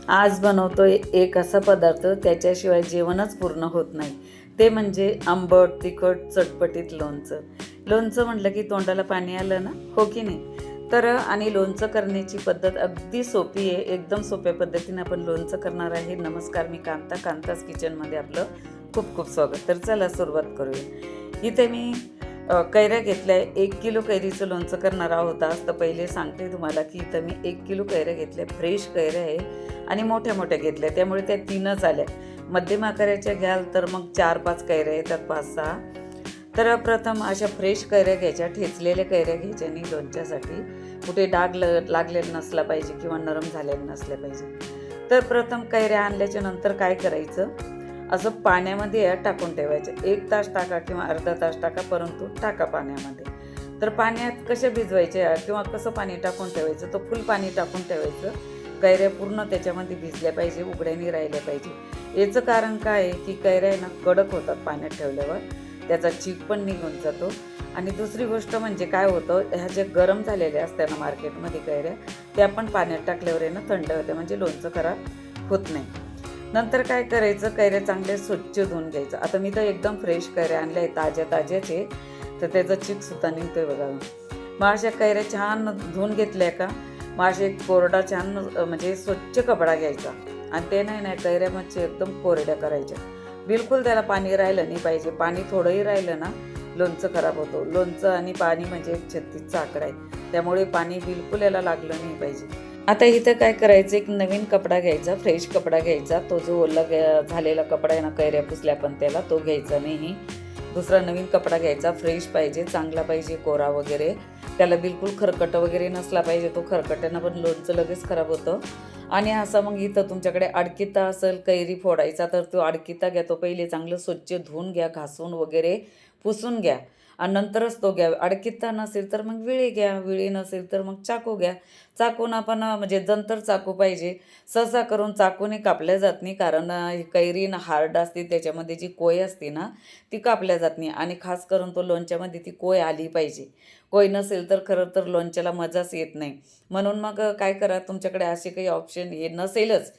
आज बनवतोय एक असा पदार्थ त्याच्याशिवाय जेवणच पूर्ण होत नाही. ते म्हणजे आंबट, तिखट, चटपटीत लोणचं. लोणचं म्हटलं की तोंडाला पाणी आलं ना, हो की नाही? तर आणि लोणचं करण्याची पद्धत अगदी सोपी आहे. एकदम सोप्या पद्धतीने आपण लोणचं करणार आहे. नमस्कार, मी कांताच किचनमध्ये आपलं खूप खूप स्वागत. तर चला सुरुवात करूया. इथे मी कैऱ्या घेतल्या आहे. 1 किलो कैरीचं लोणचं करणार आहोत आज. तर पहिले सांगते तुम्हाला की इथं मी 1 किलो कैऱ्या घेतल्या. फ्रेश कैऱ्या आहे आणि मोठ्या मोठ्या घेतल्या, त्यामुळे त्या 3च आल्या. मध्यम आकाराच्या घ्याल तर मग 4-5 कैऱ्या येतात, 5-6. तर प्रथम अशा फ्रेश कैऱ्या घ्यायच्या, ठेचलेल्या कैऱ्या घ्यायच्या आणि लोणच्यासाठी कुठे डाग लागलेला नसला पाहिजे किंवा नरम झालेला नसल्या पाहिजे. तर प्रथम कैऱ्या आणल्याच्या नंतर काय करायचं, असं पाण्यामध्ये टाकून ठेवायचं. 1 तास टाका किंवा अर्धा तास टाका, परंतु टाका पाण्यामध्ये. तर पाण्यात कशा भिजवायच्या किंवा कसं पाणी टाकून ठेवायचं, तर फुल पाणी टाकून ठेवायचं. कैऱ्या पूर्ण त्याच्यामध्ये भिजल्या पाहिजे, उघड्याने राहिल्या पाहिजे. याचं कारण काय आहे की कैऱ्या आहे ना कडक होतात पाण्यात ठेवल्यावर, त्याचा चीक पण निघून जातो. आणि दुसरी गोष्ट म्हणजे काय होतं, ह्या ज्या गरम झालेल्या असतात ना मार्केटमध्ये कैऱ्या, त्या पण पाण्यात टाकल्यावर आहे ना थंड होते, म्हणजे लोणचं खराब होत नाही. नंतर काय करायचं, कैऱ्या चांगल्या स्वच्छ धुवून घ्यायचं. आता मी तर एकदम फ्रेश कैऱ्या आणल्या आहे, ताज्याचे, तर त्याचा चिकसुद्धा निघतोय बघा. मग अशा कैऱ्या छान धुवून घेतल्या का, मग असे कोरडा छान म्हणजे स्वच्छ कपडा घ्यायचा आणि ते नाही कैऱ्या मच्छी एकदम कोरड्या करायच्या. बिलकुल त्याला पाणी राहिलं नाही पाहिजे. पाणी थोडंही राहिलं ना लोणचं खराब होतं. लोणचं आणि पाणी म्हणजे एक 36चा आकडा आहे, त्यामुळे पाणी बिलकुल याला लागलं नाही पाहिजे. आता इथं काय करायचं, एक नवीन कपडा घ्यायचा, फ्रेश कपडा घ्यायचा. तो जो ओला झालेला कपडा आहे ना, कैऱ्या पुसल्या पण त्याला, तो घ्यायचा नाही. दुसरा नवीन कपडा घ्यायचा, फ्रेश पाहिजे, चांगला पाहिजे, कोरा वगैरे. त्याला बिलकुल खरकट वगैरे नसला पाहिजे. तो खरकट्यानं पण लोणचं लगेच खराब होतं. आणि असं मग इथं तुमच्याकडे अडकिता असेल कैरी फोडायचा, तर तो अडकिता घ्या. तो पहिले चांगलं स्वच्छ धुवून घ्या, घासून वगैरे पुसून घ्या आणि नंतरच तो घ्या. अडकिता नसेल तर मग विळी घ्या, विळी नसेल तर मग चाकू घ्या. चाकून आपण म्हणजे जंतर चाकू पाहिजे. सहसा करून चाकूने कापल्या जात नाही, कारण कैरी ना हार्ड असते, त्याच्यामध्ये जी कोय असते ना ती कापल्या जात नाही. आणि खास करून तो लोणच्यामध्ये ती कोय आली पाहिजे. कोय नसेल तर खरं तर लोणच्याला मजाच येत नाही. म्हणून मग काय करा, तुमच्याकडे असे काही ऑप्शन हे नसेलच,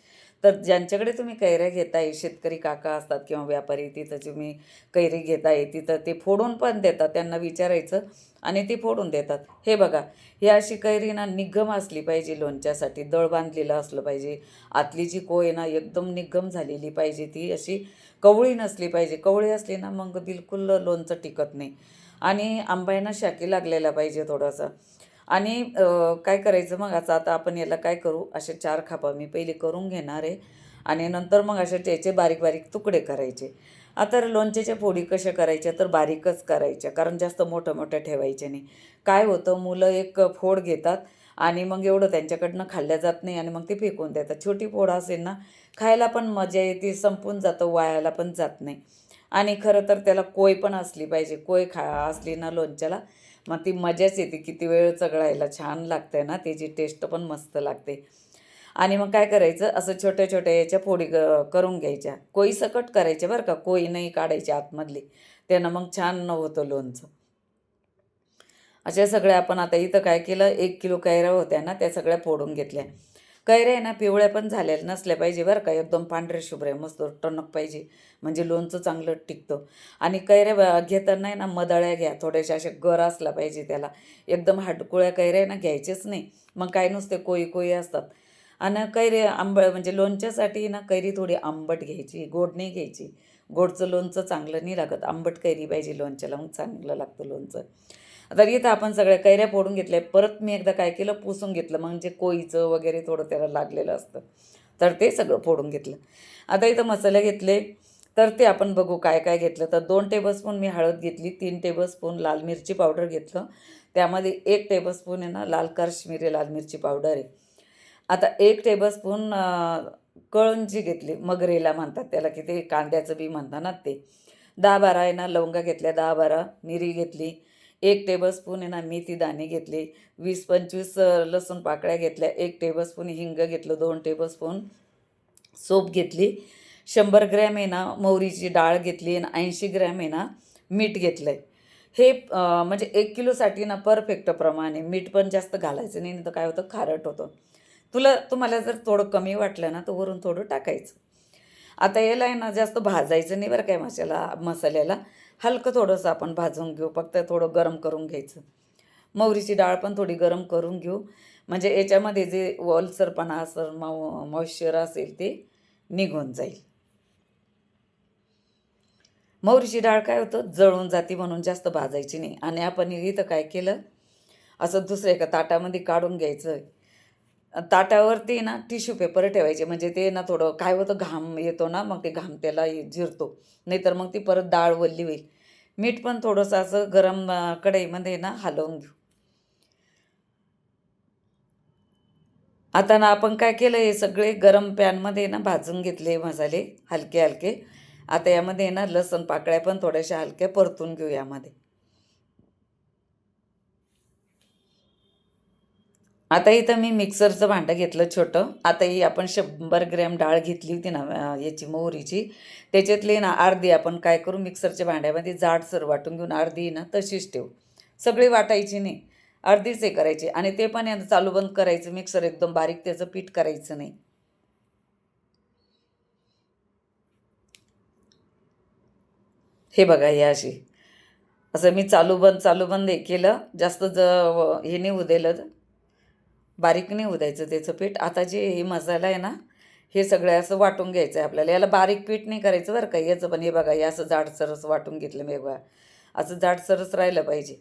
तर ज्यांच्याकडे तुम्ही कैऱ्या घेताय, शेतकरी काका असतात किंवा व्यापारी, तिथं तुम्ही कैरी घेताय तिथं ते फोडून पण देतात. त्यांना विचारायचं आणि ती फोडून देतात. हे बघा, ही अशी कैरी ना निग्गम असली पाहिजे लोणच्यासाठी, दळ बांधलेलं असलं पाहिजे. आतली जी कोय ना एकदम निग्गम झालेली पाहिजे, ती अशी कवळी नसली पाहिजे. कवळी असली ना मग बिलकुल लोणचं टिकत नाही. आणि आंब्याना शाकी लागलेला पाहिजे थोडासा. आणि काय करायचं मग, आता आपण याला काय करू, असे 4 खापा मी पहिले करून घेणार आहे आणि नंतर मग असे त्याचे बारीक बारीक तुकडे करायचे. आता लोणच्याच्या फोडी कशा करायच्या, तर बारीकच करायच्या, कारण जास्त मोठं मोठ्या ठेवायच्या नाही. काय होतं, मुलं एक फोड घेतात आणि मग एवढं त्यांच्याकडनं खाल्ल्या जात नाही आणि मग ते फेकून देतात. छोटी फोड असेल ना, खायला पण मजा येते, संपून जातं, वायाला पण जात नाही. आणि खरं तर त्याला कोय पण असली पाहिजे. कोय असली ना लोणच्याला, मग ती मजाच येते. किती वेळ चघळायला छान लागते ना, त्याची टेस्ट पण मस्त लागते. आणि मग काय करायचं, असं छोट्या छोट्या याच्या फोडी करून घ्यायच्या. कोई सकट करायच्या बरं का, कोई नाही काढायची आतमधली, त्यानं मग छान होतं लोणचं. अशा सगळ्या आपण आता इथं काय केलं, 1 किलो कैऱ्या होत्या ना, त्या सगळ्या फोडून घेतल्या. कैऱ्या आहे ना पिवळ्या पण झालेल्या नसल्या पाहिजे बरं का, एकदम पांढऱ्या शुभ्र मस्त टणक पाहिजे, म्हणजे लोणचं चांगलं टिकतं. आणि कैऱ्या घेताना आहे ना मदळ्या घ्या, थोड्याशा अशा गर असला पाहिजे त्याला. एकदम हाटकुळ्या कैऱ्या ना घ्यायचेच नाही, मग काय नुसते कोई कोई असतात. आणि कैरी म्हणजे लोणच्यासाठी ना कैरी थोडी आंबट घ्यायची, गोड नाही घ्यायची. गोडचं लोणचं चांगलं नाही लागत, आंबट कैरी पाहिजे लोणच्याला, मग चांगलं लागतं लोणचं. आता इथं आपण सगळ्या कैऱ्या फोडून घेतल्या. परत मी एकदा काय केलं, पुसून घेतलं, म्हणजे कोईचं वगैरे थोडं त्याला लागलेलं असतं, तर ते सगळं फोडून घेतलं. आता इथं मसाले घेतले, तर ते आपण बघू काय काय घेतलं. तर 2 टेबलस्पून मी हळद घेतली, 3 टेबलस्पून लाल मिरची पावडर घेतलं, त्यामध्ये 1 टेबलस्पून आहे ना लाल काश्मीरी लाल मिरची पावडर आहे. आता 1 टेबलस्पून कळंजी घेतली, मगरेला म्हणतात त्याला, की ते कांद्याचं बी म्हणतात ना ते. 10-12 आहे ना लवंगा घेतल्या, 10-12 मिरी घेतली, 1 टेबलस्पून आहे ना मेथी दाणे घेतले, 20-25 लसूण पाकळ्या घेतल्या, 1 टेबलस्पून हिंग घेतलं, 2 टेबलस्पून सोप घेतली, 100 ग्रॅम आहे ना मोहरीची डाळ घेतली आणि 80 ग्रॅम आहे ना मीठ घेतलं आहे. हे म्हणजे 1 किलोसाठी ना परफेक्ट प्रमाण आहे. मीठ पण जास्त घालायचं नाही, तर काय होतं खारट होतं. तुम्हाला जर थोडं कमी वाटलं ना तर वरून थोडं टाकायचं. आता याला आहे ना जास्त भाजायचं नाही बरं काय, मसाल्याला हलकं थोडंसं आपण भाजून घेऊ, फक्त थोडं गरम करून घ्यायचं. मोहरीची डाळ पण थोडी गरम करून घेऊ, म्हणजे याच्यामध्ये जे ओलसरपणा असेल, मॉइश्चर असेल ते निघून जाईल. मोहरीची डाळ काय होतं, जळून जाती म्हणून जास्त भाजायची नाही. आणि आपण इथं काय केलं, असं दुसऱ्या एका ताटामध्ये काढून घ्यायचं. ताटावरती ना टिश्यू पेपर ठेवायचे, म्हणजे ते ना थोडं काय होतं, घाम येतो ना, मग ते घाम त्याला जिरतो, नाहीतर मग ती परत डाळ वल्ली होईल. मीठ पण थोडंसं असं गरम कढईमध्ये ना हलवून घेऊ. आता ना आपण काय केलं, हे सगळे गरम पॅनमध्ये ना भाजून घेतले मसाले हलके हलके. आता यामध्ये ना लसण पाकळ्या पण थोड्याशा हलक्या परतून घेऊ यामध्ये. आता इथं मी मिक्सरचं भांडं घेतलं छोटं. आता ही आपण 100 ग्रॅम डाळ घेतली होती ना, याची मोहरीची, त्याच्यातली ना अर्धी आपण काय करू, मिक्सरच्या भांड्यामध्ये जाडसर वाटून घेऊन अर्धी ना तशीच ठेवू. सगळी वाटायची नाही, अर्धीच हे करायची. आणि ते पण आहे चालू बंद करायचं, मिक्सर एकदम बारीक त्याचं पीठ करायचं नाही. हे बघा, हे अशी असं मी चालू बंद हे केलं, जास्त हे नाही उदेलं, बारीक नाही उदायचं त्याचं पीठ. आता जे हे मसाला आहे ना, हे सगळं असं वाटून घ्यायचं आहे आपल्याला. याला बारीक पीठ नाही करायचं बरं का याचं पण. हे बघा, हे असं जाडसरच वाटून घेतलं मी बघा, असं जाडसरच राहिलं पाहिजे,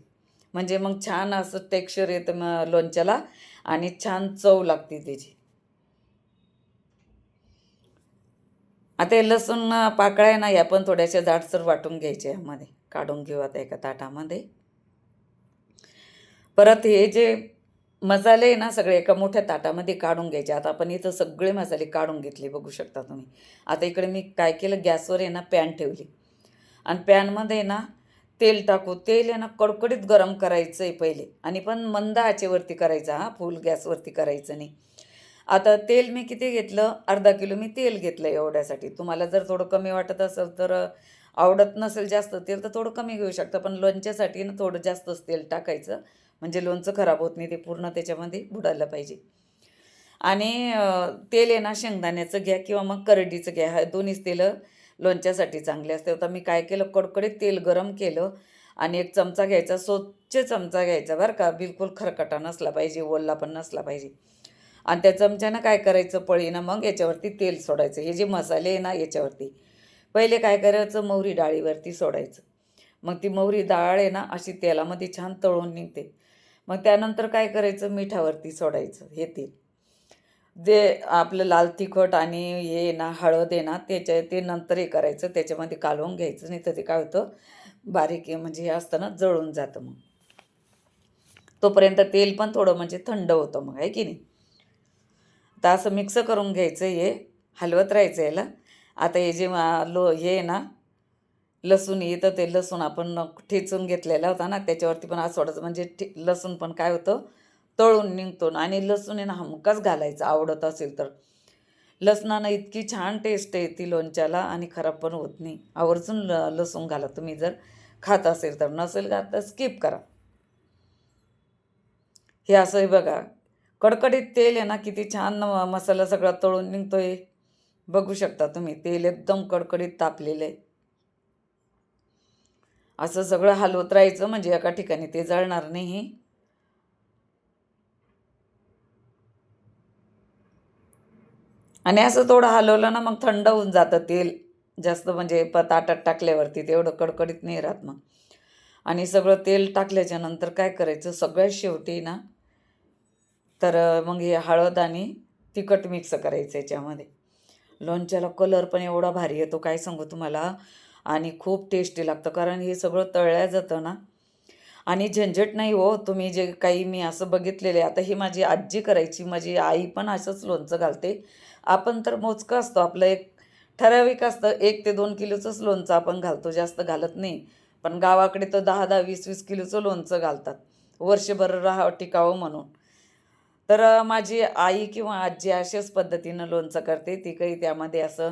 म्हणजे मग छान असं टेक्स्चर येतं मग लोणच्याला आणि छान चव लागते त्याची. आता हे लसूण पाकळ्या ना या पण थोड्याशा जाडसर वाटून घ्यायच्या, यामध्ये काढून घेऊ आता एका ताटामध्ये. परत हे जे मसाले आहे ना सगळे एका मोठ्या ताटामध्ये काढून घ्यायचे. आता आपण इथं सगळे मसाले काढून घेतले, बघू शकता तुम्ही. आता इकडे मी काय केलं, गॅसवर आहे ना पॅन ठेवली आणि पॅनमध्ये ना तेल टाकू. तेल आहे ना कडकडीत गरम करायचं आहे पहिले, आणि पण मंद आचेवरती करायचं, हां, फुल गॅसवरती करायचं नाही. आता तेल मी किती घेतलं, अर्धा किलो मी तेल घेतलं एवढ्यासाठी. तुम्हाला जर थोडं कमी वाटत असेल तर, आवडत नसेल जास्त तेल तर थोडं कमी घेऊ शकता, पण लोणच्यासाठी ना थोडं जास्तच तेल टाकायचं, म्हणजे लोणचं खराब होत नाही, ते पूर्ण त्याच्यामध्ये बुडायला पाहिजे. आणि तेल आहे ना शेंगदाण्याचं घ्या किंवा मग करडीचं घ्या, हा दोन्हीच तेलं लोणच्यासाठी चांगले असते. आता मी काय केलं, कडकडीत तेल गरम केलं आणि एक चमचा घ्यायचा, स्वच्छ चमचा घ्यायचा बरं का, बिलकुल खरकटा नसला पाहिजे, ओला पण नसला पाहिजे. आणि त्या चमच्यानं काय करायचं, पळीनं मग याच्यावरती तेल सोडायचं. हे जे मसाले आहे ना याच्यावरती पहिले काय करायचं, मोहरी डाळीवरती सोडायचं. मग ती मोहरी डाळ आहे ना अशी तेलामध्ये छान तळून निघते. मग त्यानंतर काय करायचं, मिठावरती सोडायचं हे तेल. जे आपलं लाल तिखट आणि हे ना हळद आहे ना ते नंतर हे करायचं, त्याच्यामध्ये कालवून घ्यायचं, नाही तर ते काय होतं, बारीक म्हणजे हे असतं ना जळून जातं. मग तोपर्यंत तेल पण थोडं म्हणजे थंड होतं मग, आहे की नाही. तर असं मिक्स करून घ्यायचं, हे हलवत राहायचं याला. आता हे जे हे आहे ना लसूण येतं, ते लसूण आपण ठेचून घेतलेला होता ना त्याच्यावरती पण असं सोडायचं, म्हणजे लसूण पण काय होतं, तळून निघतो. आणि लसूण आहे ना हमखास घालायचं आवडत असेल तर. लसणानं इतकी छान टेस्ट येते लोणच्याला आणि खराब पण होत नाही. आवर्जून लसूण घाला तुम्ही जर खात असेल तर, नसेल का तर स्किप करा. हे असं आहे बघा, कडकडीत तेल आहे ना, किती छान मसाला सगळा तळून निघतोय, बघू शकता तुम्ही. तेल एकदम कडकडीत तापलेलं आहे. असं सगळं हलवत राहायचं, म्हणजे एका ठिकाणी ते जळणार नाही. आणि असं थोडं हलवलं ना मग थंड होऊन जातं तेल, जास्त म्हणजे ताटात टाकल्यावरती तेवढं कडकडीत नाही राहत मग. आणि सगळं तेल टाकल्याच्या नंतर काय करायचं, सगळ्यात शेवटी ना तर मग हे हळद आणि तिखट मिक्स करायचं याच्यामध्ये. लोणच्याला कलर पण एवढा भारी येतो, काय सांगू तुम्हाला, आणि खूप टेस्टी लागतं, कारण हे सगळं तळल्या जातं ना. आणि झंझट नाही हो, तुम्ही जे काही मी असं बघितलेलं आहे. आता ही माझी आजी करायची, माझी आई पण असंच लोणचं घालते. आपण तर मोजकं असतो, आपलं एक ठराविक असतं, 1 ते 2 किलोचंच लोणचं आपण घालतो, जास्त घालत नाही. पण गावाकडे तर 10-10, 20-20 किलोचं लोणचं घालतात, वर्षभर टिकावं म्हणून. तर माझी आई किंवा आजी अशाच पद्धतीनं लोणचं करते. ती काही त्यामध्ये असं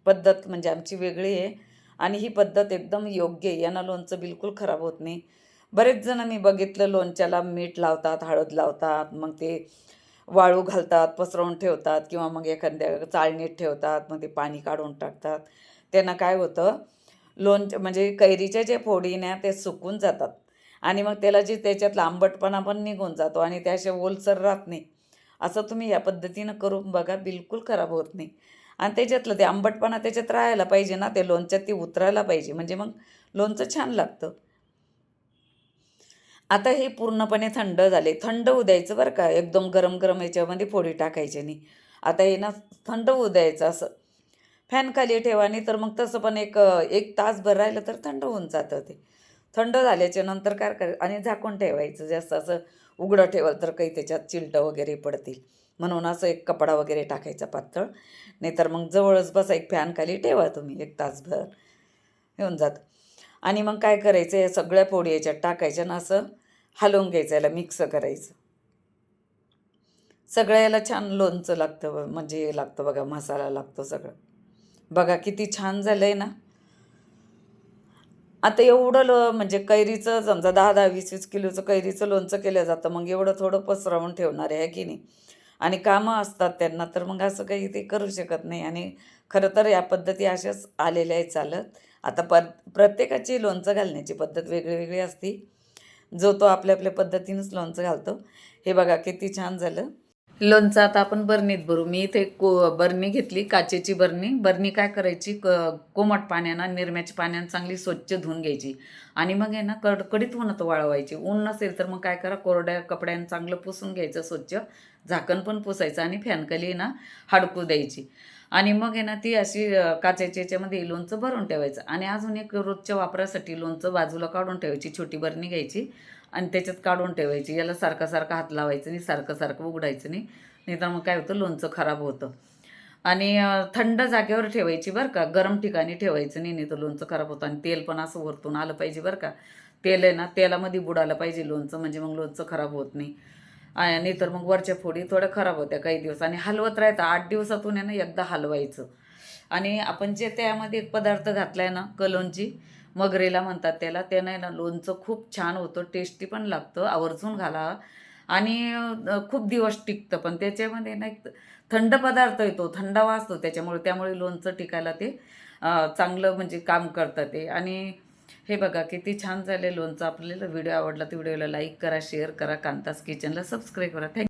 पद्धत म्हणजे आमची वेगळी आहे, आणि ही पद्धत एकदम योग्य आहे. यानं लोणचं बिलकुल खराब होत नाही. बरेच जण मी बघितलं लोणच्याला मीठ लावतात, हळद लावतात, मग ते वाळू घालतात, पसरवून ठेवतात किंवा मग एखाद्या चाळणीत ठेवतात, मग ते पाणी काढून टाकतात. त्यानं काय होतं, लोणचं म्हणजे कैरीच्या जे फोडी ना ते सुकून जातात आणि मग त्याला जे त्याच्यातला आंबटपणा पण निघून जातो आणि त्या अशा ओलसर राहत नाही. असं तुम्ही या पद्धतीनं करून बघा, बिलकुल खराब होत नाही. आणि त्याच्यातलं ते आंबटपणा त्याच्यात राहायला पाहिजे ना, ते लोणच्यात ती उतरायला पाहिजे, म्हणजे मग लोणचं छान लागतं. आता हे पूर्णपणे थंड झाले. थंड होऊ द्यायचं बरं का, एकदम गरम-गरम याच्यामध्ये फोडी टाकायची नाही. आता हे ना थंड होऊ द्यायचं असं. फॅन खाली ठेवा, नाही तर मग तसं पण एक तासभर राहिलं तर थंड होऊन जातं ते. थंड झाल्याच्या नंतर काय करायचं आणि झाकून ठेवायचं. जास्त असं उघडं ठेवलं तर काही त्याच्यात चिलटं वगैरे पडतील. म्हणून असं एक कपडा वगैरे टाकायचा पातळ. नाहीतर मग जवळच बसा, एक फॅन खाली ठेवा तुम्ही 1 तासभर, होऊन जातं. आणि मग काय करायचं, या सगळ्या फोडी याच्यात टाकायच्या आणि असं हलवून घ्यायचं, याला मिक्स करायचं. सगळं याला छान लोणचं लागतं, म्हणजे हे लागतं बघा, मसाला लागतो सगळं. बघा किती छान झालंय ना. आता एवढं म्हणजे कैरीचं समजा 10-10, 20-20 किलोचं कैरीचं लोणचं केलं जातं. मग एवढं थोडं पसरवून ठेवणार आहे की नाही? आणि कामं असतात त्यांना, तर मग असं काही ते करू शकत नाही. आणि खरं तर या पद्धती अशाच आलेल्या आहेत चालत. आता प्रत्येकाची लोणचं घालण्याची पद्धत वेगळी असते. जो तो आपल्या आपल्या पद्धतीनंच लोणचं घालतो. हे बघा किती छान झालं. लोणचं आता आपण बरणीत भरू. मी इथे बरणी घेतली, काचेची बरणी. बरणी काय करायची, कोमट पाण्यानं, निरम्याच्या पाण्यानं चांगली स्वच्छ धुवून घ्यायची आणि मग आहे ना कडकडीत उन्हात वाळवायची. ऊन नसेल तर मग काय करा, कोरड्या कपड्यानं चांगलं पुसून घ्यायचं स्वच्छ, झाकण पण पुसायचं आणि फॅनखाली ना हडकू द्यायची. आणि मग आहे ना ती अशी काचेच्या याच्यामध्ये लोणचं भरून ठेवायचं. आणि अजून एक रोजच्या वापरासाठी लोणचं बाजूला काढून ठेवायची. छोटी बरणी घ्यायची आणि त्याच्यात काढून ठेवायची. याला सारखं हात लावायचं नाही, सारखं उघडायचं नाही. नाहीतर मग काय होतं, लोणचं खराब होतं. आणि थंड जागेवर ठेवायची बरं का, गरम ठिकाणी ठेवायचं नाही, नाही तर लोणचं खराब होतं. आणि तेल पण असं वरतून आलं पाहिजे बरं का. तेल आहे ना, तेलामध्ये बुडालं पाहिजे लोणचं, म्हणजे मग लोणचं खराब होत नाही. नाही तर मग वरच्या फोडी थोड्या खराब होत्या काही दिवस. आणि हलवत राहायचं, 8 दिवसातून आहे ना एकदा हलवायचं. आणि आपण जे त्यामध्ये एक पदार्थ घातलाय ना, कलोंजी, मगरेला म्हणतात त्याला, त्यानं आहे ना लोणचं खूप छान होतं, टेस्टी पण लागतं. आवर्जून घाला. आणि खूप दिवस टिकतं पण. त्याच्यामध्ये ना एक थंड पदार्थ येतो, थंडावा असतो त्यामुळे लोणचं टिकायला ते चांगलं म्हणजे काम करतं ते. आणि हे बघा किती छान झाले लोणचं. आपल्याला व्हिडिओ आवडला तर व्हिडिओला लाईक करा, शेअर करा, कांतास किचनला सबस्क्राईब करा. थँक्यू.